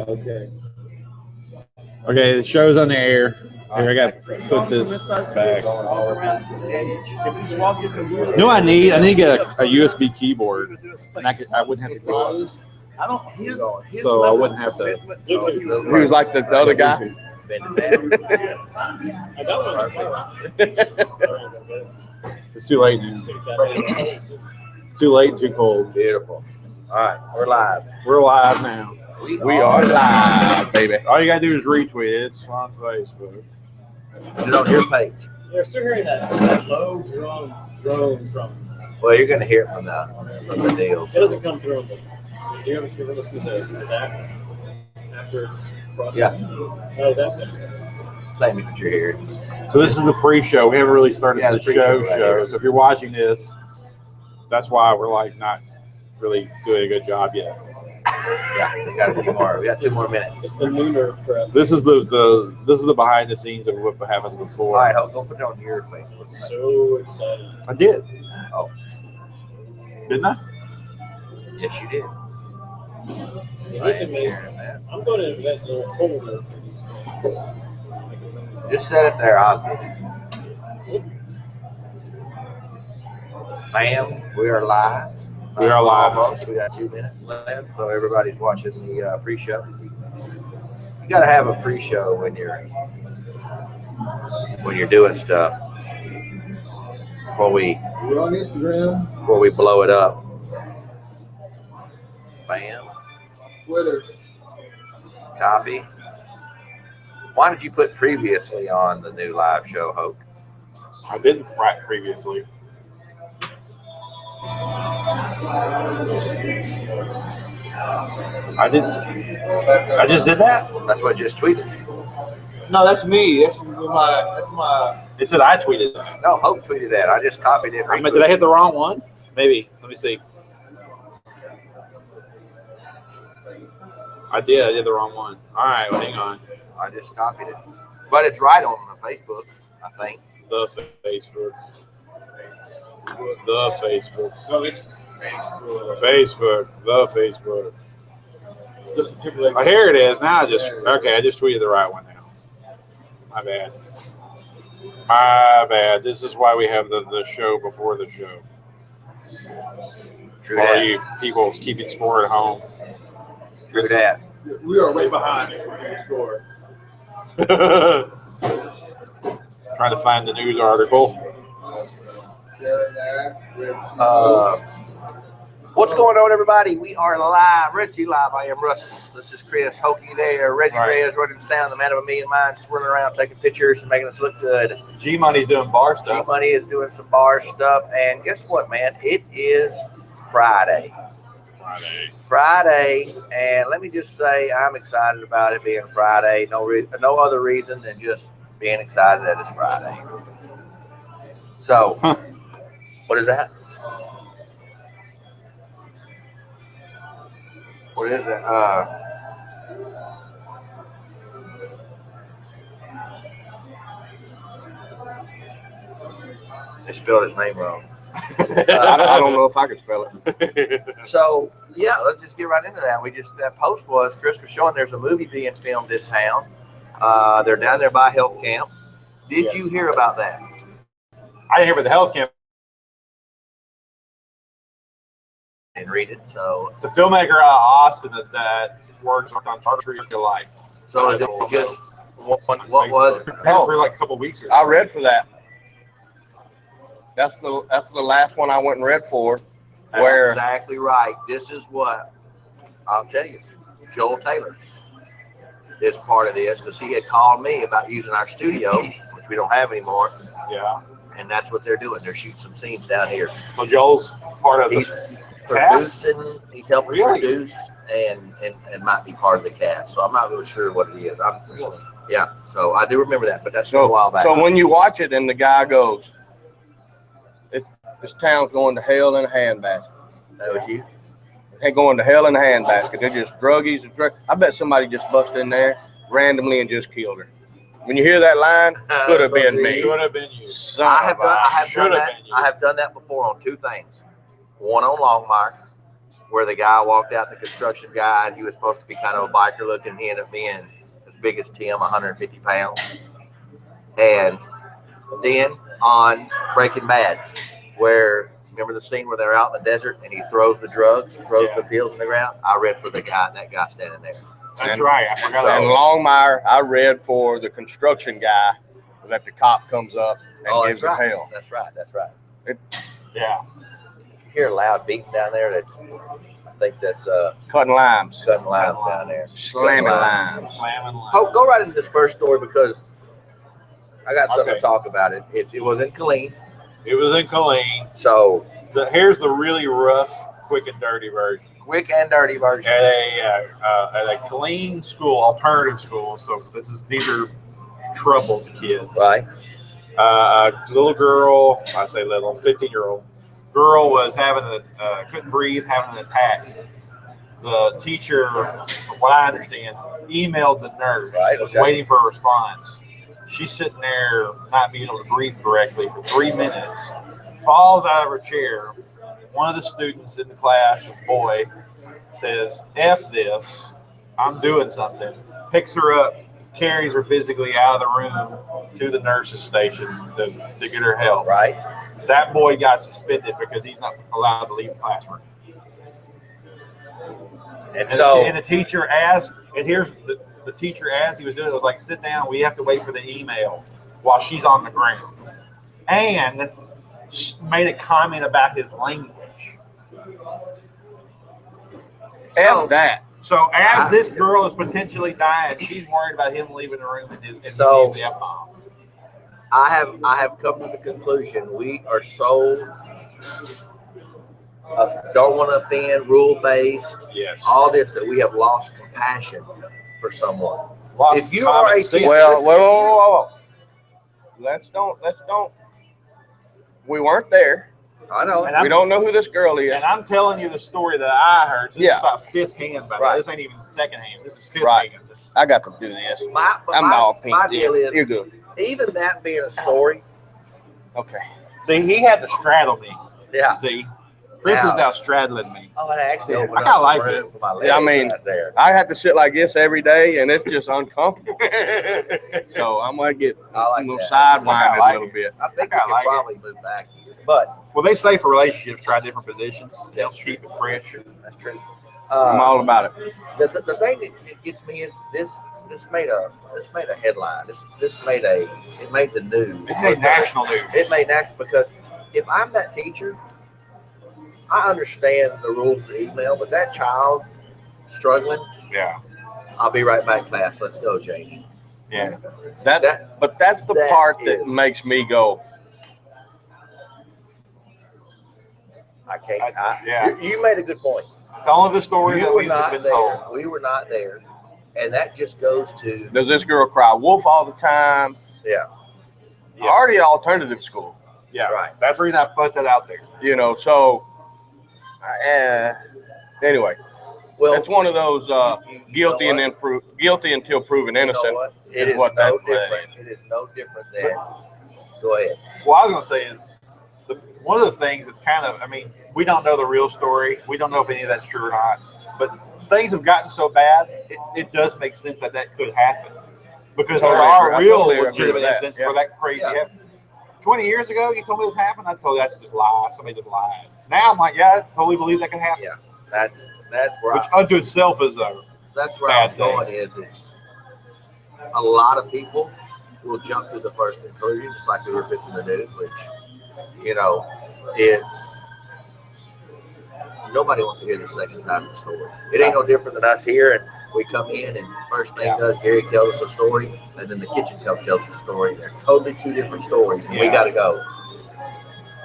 Okay. Okay, the show's on the air. Here, I got to put this back. No, I need to get a USB keyboard, and I wouldn't have to go. So I wouldn't have to. He was like the other guy. It's too late now. It's too late and too cold. Beautiful. All right, we're live. We're live now. We are live, baby. All you gotta do is retweet it. It's on Facebook. Is it on your page? You're still hearing that low drone from. Well, you're going to hear it from the deal. It doesn't come through. Do you ever listen to that after it's processed? Yeah. How does that sound? Same as what you're hearing. So this is the pre-show. We haven't really started the pre-show show. right So if you're watching this, that's why we're like not really doing a good job yet. Yeah, we got a few more. We got 2 more minutes. It's the lunar prep. This is the behind the scenes of what happens before. All right, go put it on your Facebook. So excited. I did. Oh, Didn't I? yes, you did. Yeah, I you am can make, sharing that. I'm going to invent a holder for these things. Just set it there. I'll get it. Bam, we are live. We are live. Almost. We got 2 minutes left, so everybody's watching the pre-show. You got to have a pre-show when you're doing stuff before we We're on Instagram, blow it up. Bam. Twitter. Copy. Why did you put previously on the new live show, Hoke? I didn't write previously. I didn't. I just did that. That's what I just tweeted. No, that's me. That's my. It said I tweeted that. No, Hope tweeted that. I just copied it. I mean, did I hit the wrong one? Maybe. Let me see. I did. I did the wrong one. All right. Well, hang on. I just copied it. But it's right on the Facebook, I think. The Facebook. The Facebook. No, it's Facebook. The Facebook. Justin Timberlake. Oh, here it is. Now I just tweeted the right one now. My bad. My bad. This is why we have the show before the show. True For that. you people keeping score at home. True that. We are way behind if we're going to score. Trying to find the news article. What's going on, everybody? We are live. Ritzy live. I am Russ. This is Chris. Hokey there. Reggie Right. Reyes running the sound. The man of a million minds, running around taking pictures and making us look good. G Money's doing bar stuff. G Money is doing some bar stuff. And guess what, man? It is Friday. Friday, and let me just say I'm excited about it being Friday. No other reason than just being excited that it's Friday. So, What is that? What is it? They spelled his name wrong. I don't know if I can spell it. So, yeah, let's just get right into that. That post was, Chris was showing there's a movie being filmed in town. They're down there by Health Camp. Did you hear about that? I didn't hear about the health camp. Didn't read it, so. It's a filmmaker out of Austin that works on Tree of Life. So is it just, what was it? For like a couple weeks ago. I read for that. That's the last one I went and read for. That's Where exactly right. This is what I'll tell you. Joel Taylor is part of this because he had called me about using our studio, which we don't have anymore, Yeah. and that's what they're doing. They're shooting some scenes down here. So Joel's part of He's the cast? producing. He's helping Really? produce and might be part of the cast. So I'm not really sure what it is. Yeah. So I do remember that, but that's a while back. So when you watch it and the guy goes, this town's going to hell in a handbasket. That was you. They're going to hell in a handbasket. They're just druggies. I bet somebody just busted in there randomly and just killed her. When you hear that line, could have been me. Should have been you. I have done that before on 2 things. One on Longmire where the guy walked out, the construction guy, and he was supposed to be kind of a biker looking. He ended up being as big as Tim, 150 pounds. And then on Breaking Bad, where remember the scene where they're out in the desert and he throws the drugs, throws the pills in the ground? I read for that guy standing there. That's right. I forgot. And Longmire, I read for the construction guy that the cop comes up and gives him hell. That's right. Yeah. If you hear a loud beating down there, I think that's Cutting limes. cutting lines down there. Slamming limes. Slamming line. Oh, go right into this first story because I got something to talk about. It was in Killeen. It was in Killeen. So Here's the really rough, quick and dirty version. quick and dirty version. At a Killeen school, alternative school. So these are troubled kids. Right. A little girl, I say little, 15-year-old girl was couldn't breathe, having an attack. The teacher, from what I understand, emailed the nurse, was waiting for a response. She's sitting there not being able to breathe correctly for 3 minutes, falls out of her chair. One of the students in the class, a boy, says, F this, I'm doing something, picks her up, carries her physically out of the room to the nurse's station to get her help. Right. That boy got suspended because he's not allowed to leave the classroom. And the teacher asked, and here's the teacher, as he was doing it, was like, sit down, we have to wait for the email while she's on the ground. And made a comment about his language. That. So as this girl is potentially dying, she's worried about him leaving the room and using the F-bomb. I have come to the conclusion we are so don't want to offend, rule-based, all this, that we have lost compassion for someone. If you are a teacher, whoa. Let's don't. We weren't there. I know. And we don't know who this girl is. And I'm telling you the story that I heard. This is about fifth hand, by the way. This ain't even second hand. This is fifth hand. I got to do this. I'm all pink. My deal is, you're good. Even that being a story. Okay. See, he had to straddle me. Yeah. See, Chris is now straddling me. Oh, it actually opened I kind of like it. it. For my I mean, right I have to sit like this every day, and it's just uncomfortable. So I'm gonna get a little sidewinded a little bit. I think I can probably move back here. But well, they say for relationships, try different positions. They'll keep it fresh. That's true. I'm all about it. The thing that gets me is this made a headline. This made the news. It made national news. It made national because if I'm that teacher, I understand the rules for email, but that child struggling, I'll be right back, class. Let's go, Jamie. Yeah. But that's the part that makes me go. I can't. You made a good point. All of the stories that we've been there. We were not there, and that just goes to. Does this girl cry wolf all the time? Yeah. Already alternative school. Yeah. Right. That's the reason I put that out there. You know. So. Anyway. Well, it's one of those guilty until proven innocent. You know what? It is no different. It is no different than. Go ahead. What I was going to say is, one of the things that's kind of, I mean, we don't know the real story. We don't know if any of that's true or not. But things have gotten so bad, it does make sense that could happen. Because there are real legitimate instances where that crazy happened. 20 years ago, you told me this happened, I told you that's just lie. Somebody just lied. Now I'm like, I totally believe that could happen. Yeah, that's where which unto itself is that's where I'm going. Is it's a lot of people will jump to the first conclusion, just like we were fixing to do, which, you know, it's nobody wants to hear the second side of the story. It ain't no different than us here, and we come in, and first thing does, Gary tells us a story, and then the kitchen coach tells us a story. They're totally two different stories, and we got to go.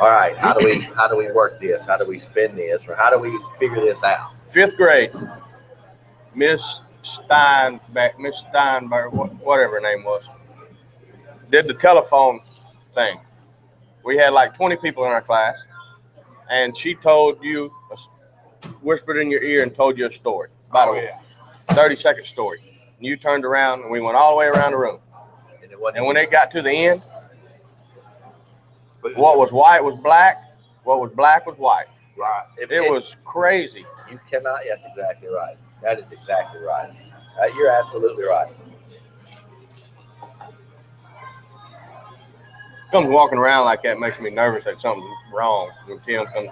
All right, how do we work this? How do we spin this, or how do we figure this out? 5th grade, Miss Steinberg, whatever her name was, did the telephone thing. We had like 20 people in our class, and she told you, whispered in your ear and told you a story. About a 30-second story. And you turned around, and we went all the way around the room. And when it got to the end, what was white was black, what was black was white. Right. It was crazy. You cannot. That's exactly right. That is exactly right. You're absolutely right. Comes walking around like that makes me nervous that something's wrong when Tim comes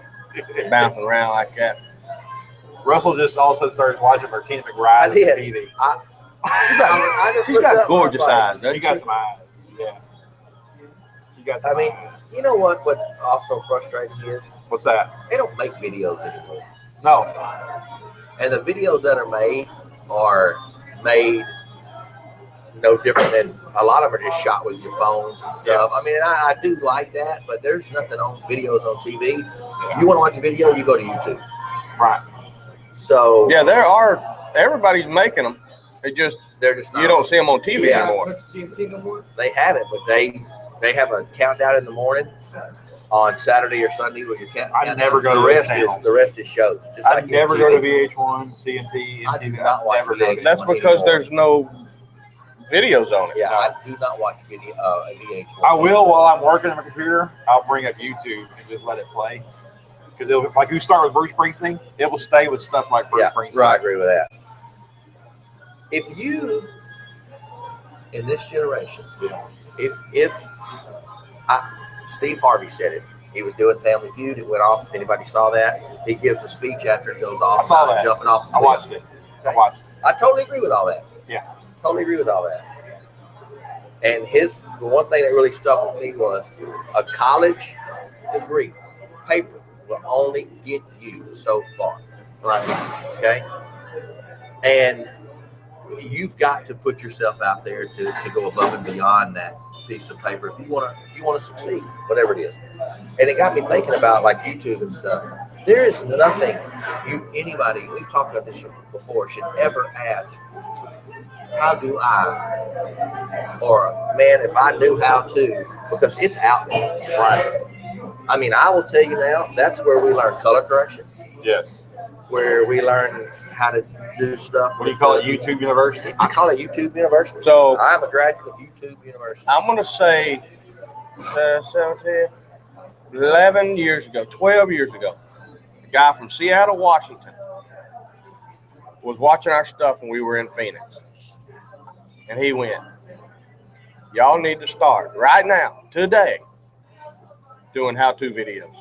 bouncing around like that. Russell just also started watching Martina McBride on did. TV. She's got gorgeous eyes. She got some eyes. Yeah. She got some eyes. You know what? What's also frustrating is What's that? they don't make videos anymore. No. And the videos that are made no different than a lot of them are just shot with your phones and stuff. Yes. I mean, I do like that, but there's nothing on videos on TV. You want to watch a video, you go to YouTube. Right. So Yeah, everybody's making them. They're just not, you don't see them on TV anymore. They have it, but they have a countdown in the morning on Saturday or Sunday when you're counting. I never go to the rest channels. The rest is shows. Just I like never MTV. go to VH1, CMT, I do MTV. not watch never go to VH1. That's because anymore. there's no videos on it. Yeah, I do not watch video VH1. I will while I'm working on my computer. I'll bring up YouTube and just let it play. Because if like you start with Bruce Springsteen, it will stay with stuff like Bruce Springsteen. Right, I agree with that. If you in this generation, Steve Harvey said it. He was doing Family Feud. It went off. If anybody saw that, he gives a speech after it goes off. I saw that. Jumping off. I watched it. I watched it. I totally agree with all that. Yeah. Totally agree with all that. And the one thing that really stuck with me was a college degree, paper, will only get you so far. Right. Okay. And you've got to put yourself out there to go above and beyond that piece of paper if you want to succeed, whatever it is. And it got me thinking about like YouTube and stuff. There is nothing anybody, we've talked about this before, should ever ask, how do I, or man, if I knew how to, because it's out there. Right. I mean, I will tell you now, that's where we learn color correction. Yes. Where we learn how to do stuff. What do you call it? YouTube University? I call it YouTube University. So I'm a graduate of YouTube University. I'm going to say 17, 11 years ago, 12 years ago, a guy from Seattle, Washington, was watching our stuff when we were in Phoenix. And he went, y'all need to start right now, today, doing how-to videos.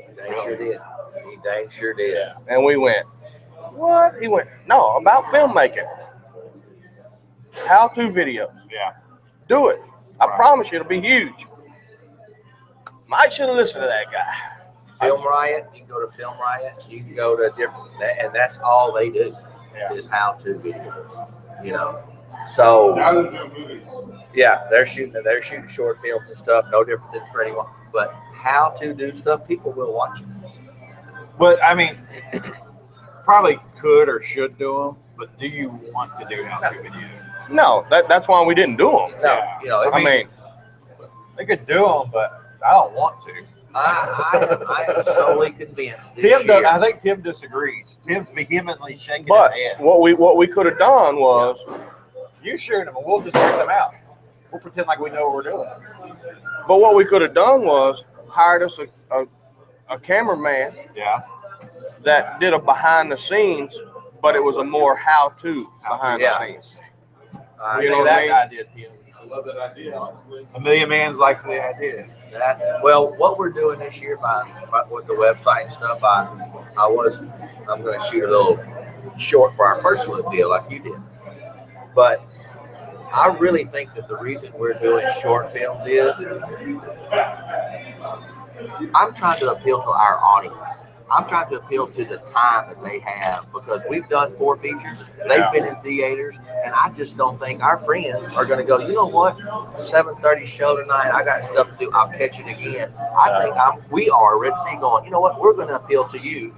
He dang sure did. He dang sure did. Yeah. And we went, what? He went, no, about filmmaking. How-to videos. Yeah. Do it. I Right. promise you it'll be huge. Might should have listened to that guy. Film Riot, you can go to Film Riot, you can go to different, and that's all they do is how-to videos, you know. So Now they're doing movies. yeah, they're shooting short films and stuff, no different than for anyone. But how to do stuff, people will watch it. But I mean, probably could or should do them. But do you want to do how-to videos? No, that's why we didn't do them. No, Yeah. you know, I mean, They could do them, but I don't want to. I am solely convinced. This Tim, year, I think Tim disagrees. Tim's vehemently shaking but his head. what we could have done was, You shoot them, and we'll just check them out. We'll pretend like we know what we're doing. but what we could have done was hired us a cameraman Yeah. that did a behind the scenes, but it was a more how-to behind Yeah. the scenes. You know what that I mean? guy did, Tim. I love that idea, honestly. A million mans likes the idea. well, what we're doing this year with the website and stuff, I'm going to shoot a little short for our first look deal like you did. But I really think that the reason we're doing short films is I'm trying to appeal to our audience. I'm trying to appeal to the time that they have because we've done 4 features. They've been in theaters, and I just don't think our friends are going to go, you know what, 7:30 show tonight. I got stuff to do. I'll catch it again. I think we are Red Sea going, you know what, we're going to appeal to you.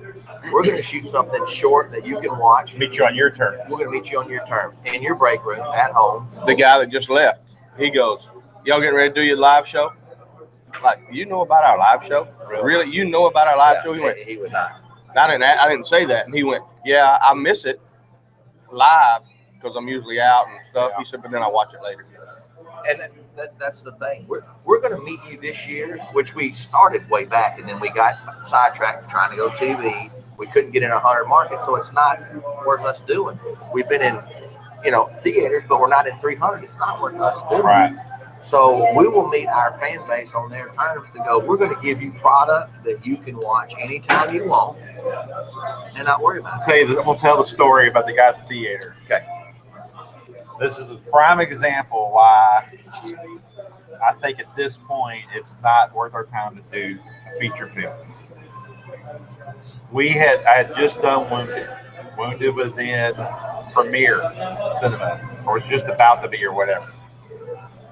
We're going to shoot something short that you can watch. Meet you on your terms. We're going to meet you on your terms in your break room at home. The guy that just left, he goes, y'all getting ready to do your live show? Like, you know about our live show? Really? You know about our live show? He went, He would not. I didn't say that. And he went, yeah, I miss it live because I'm usually out and stuff. He said, but then I watch it later. And that's the thing. We're going to meet you this year, which we started way back, and then we got sidetracked trying to go TV. We couldn't get in 100 markets, so it's not worth us doing. We've been in, theaters, but we're not in 300. It's not worth us doing. Right. So we will meet our fan base on their terms to go, we're going to give you product that you can watch anytime you want and not worry about it. I'm going to tell the story about the guy at the theater. Okay. This is a prime example why I think at this point it's not worth our time to do a feature film. I had just done Wounded. Wounded was in premiere cinema, or was just about to be, or whatever.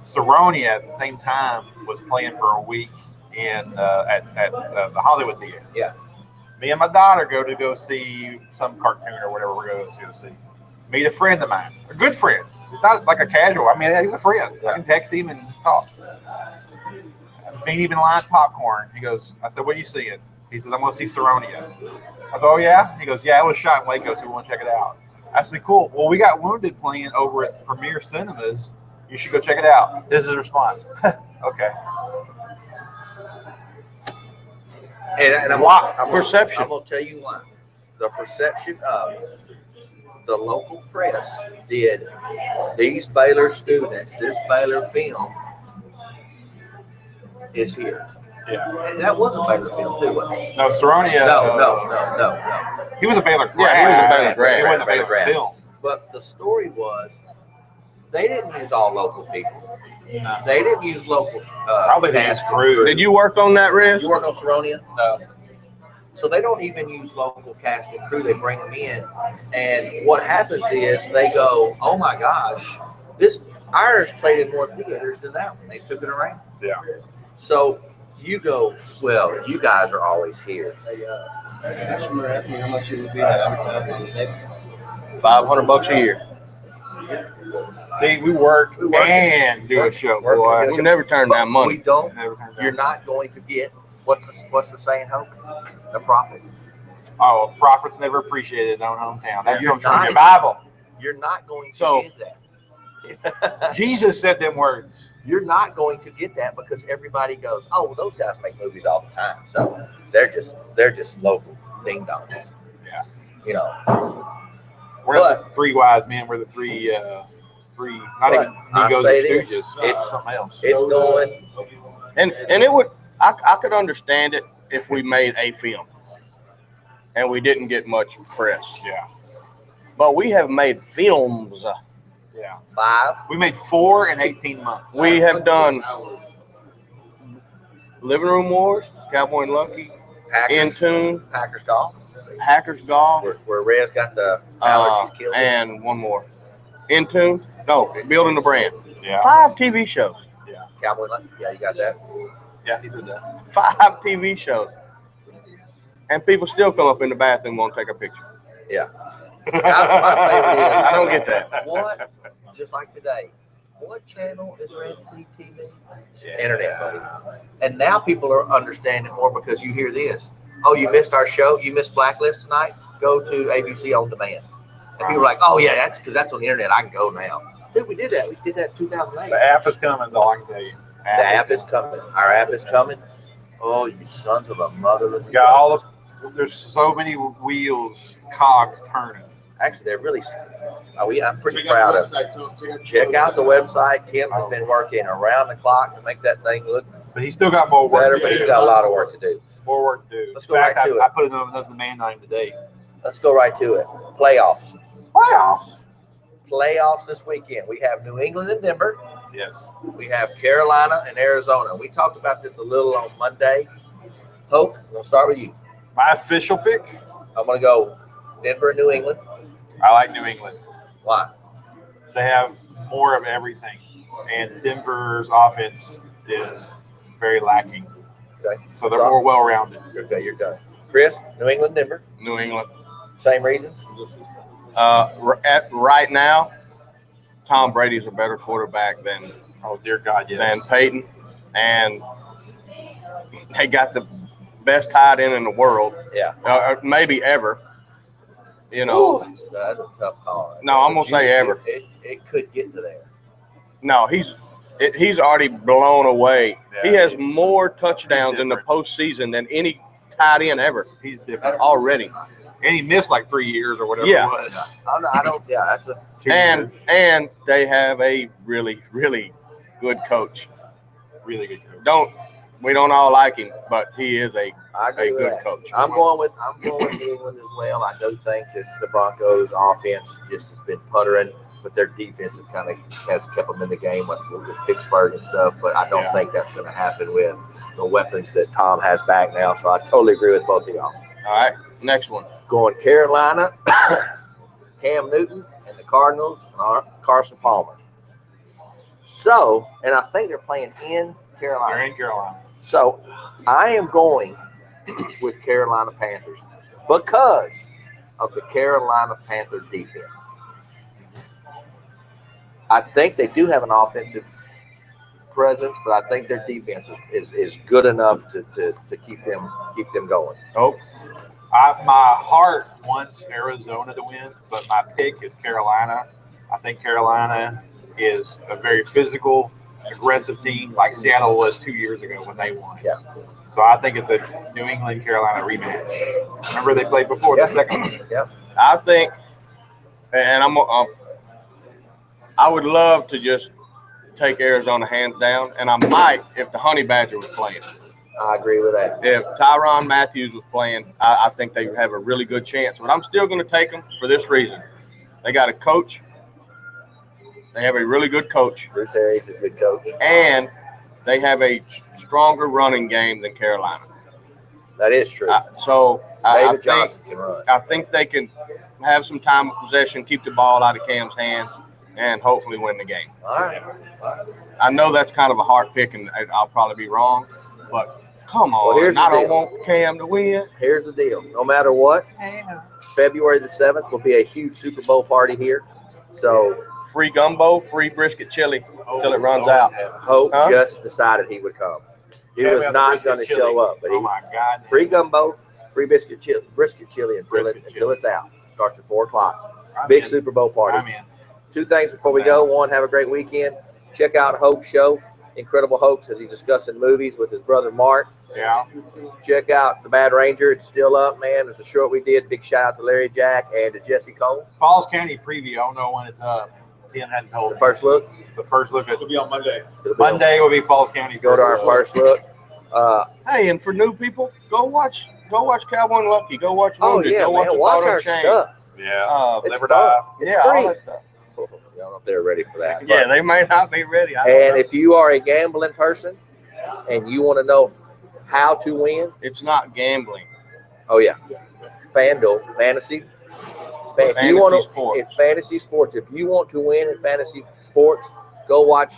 Saronia at the same time was playing for a week at the Hollywood Theater. Yeah. Me and my daughter go see some cartoon or whatever we're going to go see. Meet a friend of mine, a good friend. It's not like a casual. I mean, he's a friend. I can text him and talk. Meet him in line popcorn. I said, what are you seeing? He says, I'm going to see Saronia. I said, oh, yeah? He goes, yeah, it was shot in Waco, so we want to check it out. I said, cool. Well, we got Wounded playing over at Premiere Cinemas. You should go check it out. This is his response. Okay. And I'm Perception. I'm going to tell you why. The perception of the local press did these Baylor students, this Baylor film is here. Yeah. And that wasn't Baylor film, too, was it? No, Saronia. No. He was a Baylor grad. Yeah, he was a Baylor grad. He wasn't a Baylor grad. film. But the story was they didn't use all local people. No. They didn't use local Probably they used crew. Did you work on that, Riz? You work on Saronia? No. So they don't even use local cast and crew. They bring them in. And what happens is they go, oh, my gosh, this Iron's played in more theaters than that one. They took it around. Yeah. So you go, well, you guys are always here. Customer asked me how much it would be to advertise on the $500 a year. See, we work and do a show, Work boy. and We never turn down We money. don't. Never turned down. You're not going to get, what's the saying, Hope? The profit. Oh, profits never appreciated in their own hometown. That You're comes from not- the Bible. You're not going to So- get that. Jesus said them words. You're not going to get that because everybody goes, oh, well, those guys make movies all the time, so they're just local ding dongs. Yeah. We're not the three wise men. We're the three, not But even I Migos say or this, Stooges. it's- something else. It's going. And it would, I could understand it if we made a film and we didn't get much press. Yeah. But we have made films. Yeah. 5. We made 4 in 18 months. We have done Living Room Wars, Cowboy and Lucky, In Tune, Packers golf, Hackers Golf, where Rez got the allergies killed. and one more. In Tune, no, Building the Brand. Yeah. 5 TV shows. Cowboy Lucky. Yeah, you got that. Yeah, he said that. 5 TV shows. And people still come up in the bathroom and want to take a picture. Yeah. My favorite is, I don't get that. what, just like today, what channel is Red Sea TV? Internet, buddy. And now people are understanding more because you hear this. Oh, you missed our show? You missed Blacklist tonight? Go to ABC On Demand. And people are like, oh, yeah, that's because that's on the internet. I can go now. Dude, we did that. We did that in 2008. The app is coming, is all I can tell you. The app is coming. Our app is coming. Oh, you sons of a motherless. It's got all the, there's so many wheels, cogs turning. Actually, they're really. I'm pretty proud of it. Check out the website. Tim has been working around the clock to make that thing look But he's still got more work better, to but do. he's got a lot of work to do. More work to do. Let's In go fact, right to I it. put another man on him today. Let's go right to it. Playoffs. Playoffs. Playoffs this weekend. We have New England and Denver. Yes. We have Carolina and Arizona. We talked about this a little on Monday. Hope, we'll start with you. My official pick, I'm going to go Denver and New England. I like New England. Why? They have more of everything. And Denver's offense is very lacking. Okay. So they're more well-rounded. Okay, you're done. Chris, New England, Denver. New England. Same reasons. Right now, Tom Brady's a better quarterback than Oh, dear God, yes. than Peyton, and they got the best tight end in the world, Yeah. maybe ever. You know, That's a tough call. No, I'm gonna say ever. It could get to there. no, he's He's already blown away. Yeah, He has he's- more touchdowns in the different. postseason than any tight end ever He's different. already. And he missed like 3 years or whatever Yeah. it was. I don't. Yeah, that's a. 2 And years. and they have a really, really good coach. Really good coach. We don't all like him, but he is a I agree with good that. coach. I'm going with New England as well. I do think that the Broncos' offense just has been puttering, but their defense has kept them in the game with Pittsburgh and stuff. But I don't think that's going to happen with the weapons that Tom has back now. So I totally agree with both of y'all. All right, next one. Going Carolina, Cam Newton, and the Cardinals, Carson Palmer. So, and I think they're playing in Carolina. They're in Carolina. So I am going with Carolina Panthers because of the Carolina Panther defense. I think they do have an offensive presence, but I think their defense is good enough to keep them going. Oh, my heart wants Arizona to win, but my pick is Carolina. I think Carolina is a very physical, aggressive team like Seattle was 2 years ago when they won. Yeah. So I think it's a New England-Carolina rematch. Remember they played before the second one? Yep. I think, and I would love to just take Arizona hands down, and I might if the Honey Badger was playing. I agree with that. If Tyrann Matthews was playing, I think they have a really good chance. But I'm still going to take them for this reason. They got a coach. They have a really good coach. Bruce Arians is a good coach. And they have a stronger running game than Carolina. That is true. I Johnson can run. think they can have some time of possession, keep the ball out of Cam's hands, and hopefully win the game. All right. I know that's kind of a hard pick, and I'll probably be wrong, but come on. Well, here's the I don't deal. want Cam to win. Here's the deal. No matter what, February the 7th will be a huge Super Bowl party here. So Free gumbo, free brisket chili till it runs out. Hope Huh? just decided he would come. He was not going to show up, but Oh my God! free gumbo, free brisket chili Brisket until it's out. Starts at 4 o'clock. I'm Big in. Super Bowl party. I'm in. 2 things before we go. One, have a great weekend. Check out Hope's show, Incredible Hoax, as he's discussing movies with his brother Mark. Yeah. Check out The Bad Ranger. It's still up, man. It's a short we did. Big shout out to Larry Jack and to Jesse Cole. Falls County preview. I don't know when it's up. Tim hadn't told The me. first look. The first look at It'll be on Monday. Monday will be Falls County. Go to our first look. Hey, and for new people, go watch Cowboy and Lucky. Go watch Oh, Wounded. yeah, Go watch man. Watch Auto our Chain. stuff. Yeah. It's Live or fun. die. It's Yeah, all free. that stuff. I don't know if they're ready for that. Yeah, they may not be ready. I don't And know. if you are a gambling person and you want to know how to win, It's not gambling. oh yeah, FanDuel fantasy. If Fantasy you want to, sports. if fantasy sports, if you want to win in fantasy sports, go watch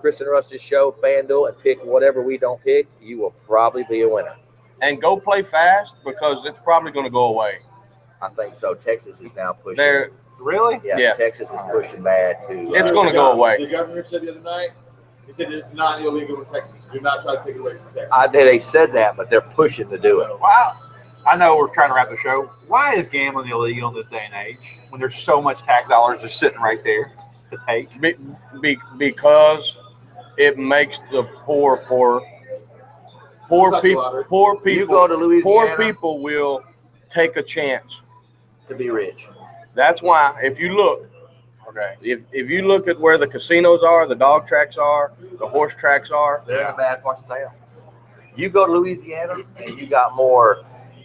Chris and Russ's show, FanDuel, and pick whatever we don't pick. You will probably be a winner. And go play fast because it's probably going to go away. I think so. Texas is now pushing. They're Really? Yeah, Texas is pushing bad too. It's gonna go away. The governor said the other night, he said it's not illegal in Texas. Do not try to take it away from Texas. They said that, but they're pushing to do it. Wow. I know we're trying to wrap the show. Why is gambling illegal in this day and age when there's so much tax dollars just sitting right there to take? Because it makes the poor. Poor people. You go to Louisiana Poor people will take a chance. to be rich. That's why if you look, okay, if you look at where the casinos are, the dog tracks are, the horse tracks are, They're in the bad parts of town. You go to Louisiana and you got more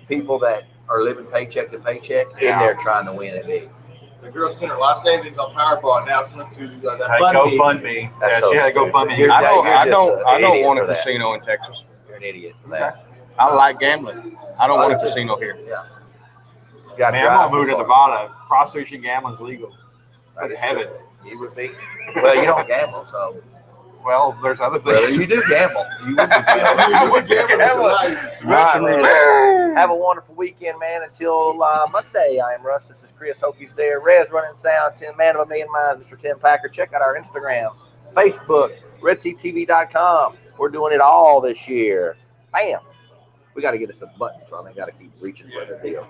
people that are living paycheck to paycheck in Yeah. there trying to win at big. The girl spent her life savings on Powerball. Now she went to that Hey, Bundy. GoFundMe. That's Yeah, so she had to stupid. GoFundMe. You're- I you're don't just an idiot want a for that. casino in Texas. You're an idiot for that. I like gambling. I don't want a casino here. Yeah. You gotta Man, I'm drive gonna move to before- Nevada. Prostitution gambling's legal. That is Heaven. true. You would be. Well, you don't gamble, so. Well, there's other Well, things. you do gamble. You would be You would gamble with your life. All right, man. Have a wonderful weekend, man. Until Monday, I am Russ. This is Chris. Hope he's there. Rez running sound. Man of a million minds, Mr. Tim Packer. Check out our Instagram, Facebook, redseatTV.com. We're doing it all this year. Bam. We got to get us a button, so I got to keep reaching for the deal.